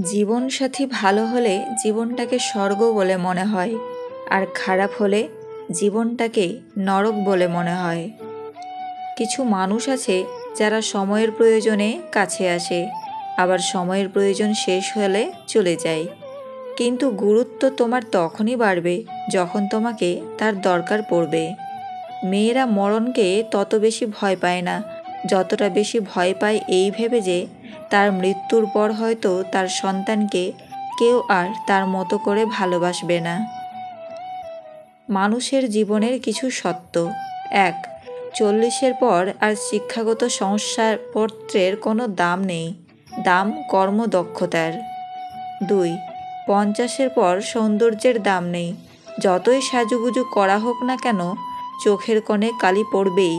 জীবনসাথী ভালো হলে জীবনটাকে স্বর্গ বলে মনে হয়, আর খারাপ হলে জীবনটাকে নরক বলে মনে হয়। কিছু মানুষ আছে যারা সময়ের প্রয়োজনে কাছে আসে, আবার সময়ের প্রয়োজন শেষ হলে চলে যায়। কিন্তু গুরুত্ব তোমার তখনই বাড়বে যখন তোমাকে তার দরকার পড়বে। মেয়েরা মরণকে তত বেশি ভয় পায় না যতটা বেশি ভয় পায় এই ভেবে যে তার মৃত্যুর পর হয়তো তার সন্তানকে কেউ আর তার মতো করে ভালোবাসবে না। মানুষের জীবনের কিছু সত্য: ১. 40-এর পর আর শিক্ষাগত শংসাপত্রের কোনো দাম নেই, দাম কর্মদক্ষতার। ২. 50-এর পর সৌন্দর্যের দাম নেই, যতই সাজুগুজু করা হোক না কেন চোখের কোণে কালি পড়বেই,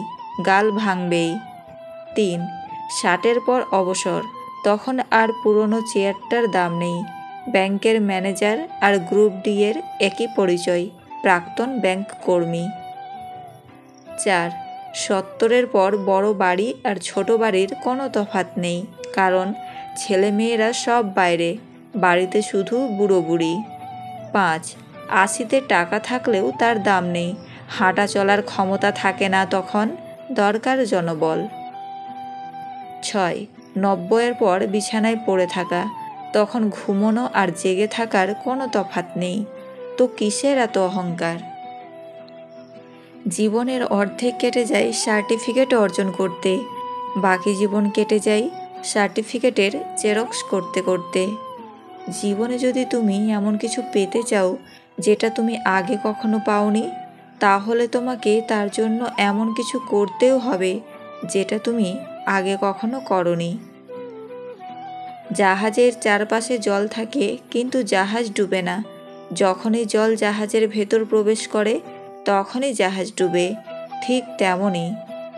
গাল ভাঙবেই। ৩. 60-এর পর অবসর, তখন আর পুরনো চেয়ারটার দাম নেই, ব্যাংকের ম্যানেজার আর গ্রুপ ডি এর একই পরিচয়, প্রাক্তন ব্যাংক কর্মী। ৪. 70-এর পর বড় বাড়ি আর ছোট বাড়ির কোনো তফাৎ নেই, কারণ ছেলেমেয়েরা সব বাইরে, বাড়িতে শুধু বুড়ো বুড়ি। ৫. 80-তে টাকা থাকলেও তার দাম নেই, হাঁটা চলার ক্ষমতা থাকে না তখন, দরকার জনবল। ৬. 90-এর পর বিছানায় পড়ে থাকা, তখন ঘুমোনো আর জেগে থাকার কোনো তফাৎ নেই, তো কিসের এত অহংকার? জীবনের অর্ধেক কেটে যায় সার্টিফিকেট অর্জন করতে, বাকি জীবন কেটে যায় সার্টিফিকেটের জেরক্স করতে করতে। জীবনে যদি তুমি এমন কিছু পেতে চাও যেটা তুমি আগে কখনো পাওনি, তাহলে তোমাকে তার জন্য এমন কিছু করতেও হবে যেটা তুমি আগে কখনো করনি। জাহাজের চারপাশে জল থাকে কিন্তু জাহাজ ডুবে না, যখনই জল জাহাজের ভেতর প্রবেশ করে তখনই জাহাজ ডুবে। ঠিক তেমনই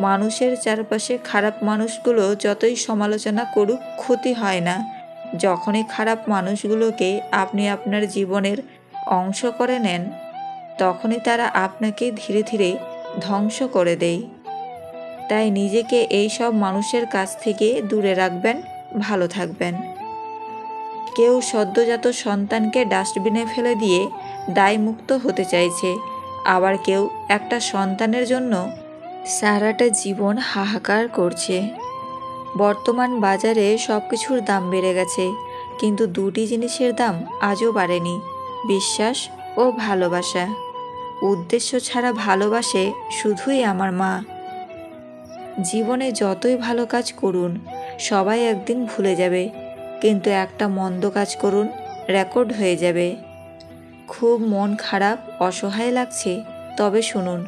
মানুষের চারপাশে খারাপ মানুষগুলো যতই সমালোচনা করুক ক্ষতি হয় না, যখনই খারাপ মানুষগুলোকে আপনি আপনার জীবনের অংশ করে নেন তখনই তারা আপনাকে ধীরে ধীরে ধ্বংস করে দেয়। তাই নিজেকে এই সব মানুষের কাছ থেকে দূরে রাখবেন, ভালো থাকবেন। কেউ সদ্যজাত সন্তানকে ডাস্টবিনে ফেলে দিয়ে দায়মুক্ত হতে চাইছে, আবার কেউ একটা সন্তানের জন্য সারাটা জীবন হাহাকার করছে। বর্তমান বাজারে সব কিছুর দাম বেড়ে গেছে, কিন্তু দুটি জিনিসের দাম আজও বাড়েনি: বিশ্বাস ও ভালোবাসা। উদ্দেশ্য ছাড়া ভালোবাসে শুধুই আমার মা। জীবনে যতই ভালো কাজ করুন সবাই একদিন ভুলে যাবে, কিন্তু একটা মন্দ কাজ করুন রেকর্ড হয়ে যাবে। খুব মন খারাপ, অসহায় লাগছে, তবে শুনুন,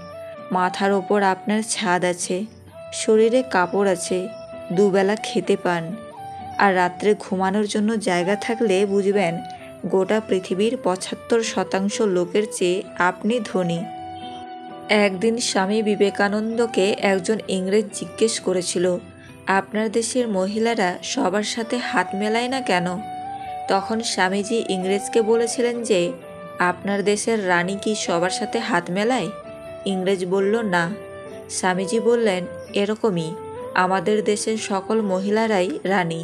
মাথার ওপর আপনার ছাদ আছে, শরীরে কাপড় আছে, দুবেলা খেতে পান, আর রাত্রে ঘুমানোর জন্য জায়গা থাকলে বুঝবেন গোটা পৃথিবীর 75% লোকের চেয়ে আপনি ধনী। একদিন স্বামী বিবেকানন্দকে একজন ইংরেজ জিজ্ঞেস করেছিল, আপনার দেশের মহিলারা সবার সাথে হাত মেলায় না কেন? তখন স্বামীজি ইংরেজকে বলেছিলেন যে, আপনার দেশের রানী কি সবার সাথে হাত মেলায়? ইংরেজ বলল, না। স্বামীজি বললেন, এরকমই আমাদের দেশের সকল মহিলারাই রানী।